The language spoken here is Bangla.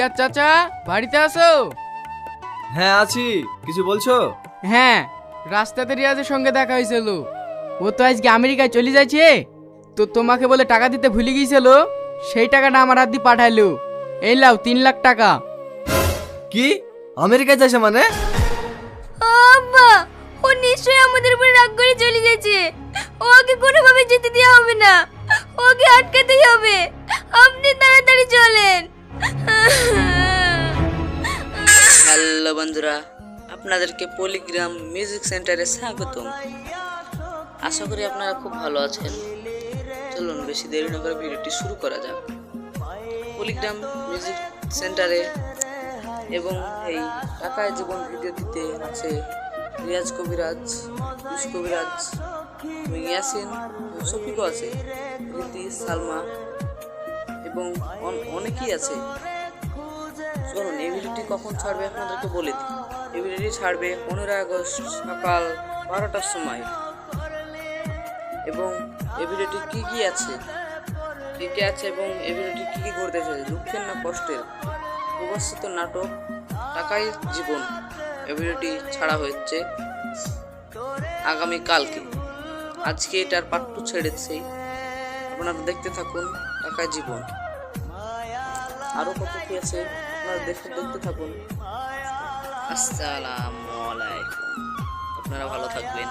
রিয়াজ চাচা বাড়িতে আছো? হ্যাঁ আছি, কিছু বলছো? হ্যাঁ, রাস্তাতে রিয়াজের সঙ্গে দেখা হয়েছিল। ও তো আজকে আমেরিকায় চলে যাচ্ছে। তো তোমাকে বলে টাকা দিতে ভুলে গিয়েছিল, সেই টাকাটা আমার হাত দিয়ে পাঠাইলো। এই লাও 3 লাখ টাকা। কি, আমেরিকায় যাচ্ছে মানে? আব্বা, ও নিশ্চয়ই আমাদের উপর রাগ করে চলে গেছে। ওকে কোনোভাবে যেতে দেওয়া হবে না, ওকে আটকাতেই হবে। আপনি তাড়াতাড়ি চলেন। হ্যালো বন্ধুরা, আপনাদেরকে পলিগ্রাম মিউজিক সেন্টারে স্বাগতম। আশা করি আপনারা খুব ভালো আছেন। চলুন বেশি দেরি না করে ভিডিওটি শুরু করা যাক। পলিগ্রাম মিউজিক সেন্টারে এবং এই টাকায় জীবন ভিডিও দিতে আছে রিয়াজ কবিরাজ, ইউস কবিরাজ, ইয়াসিন, শফিকও আছে, রীতি, সালমা এবং অনেকেই আছে। চলুন এই ভিডিওটি কখন ছাড়বে আপনাদেরকে বলে দিই। এই ভিডিওটি ছাড়বে 15 আগস্ট সকাল 12টার সময়। এবং এই ভিডিওটি কি কি আছে এবং এই ভিডিওটি কি করতে চাই, দুঃখের না কষ্টের প্রবাসিত নাটক টাকায় জীবন, এই ভিডিওটি ছাড়া হচ্ছে আগামীকালকে। আজকে এটার পার্ট 2 ছেড়েছে, আপনারা দেখতে থাকুন টাকায় জীবন। আরো কত কি আছে আপনারা দেখতে থাকুন। আসসালামু আলাইকুম, আপনারা ভালো থাকবেন।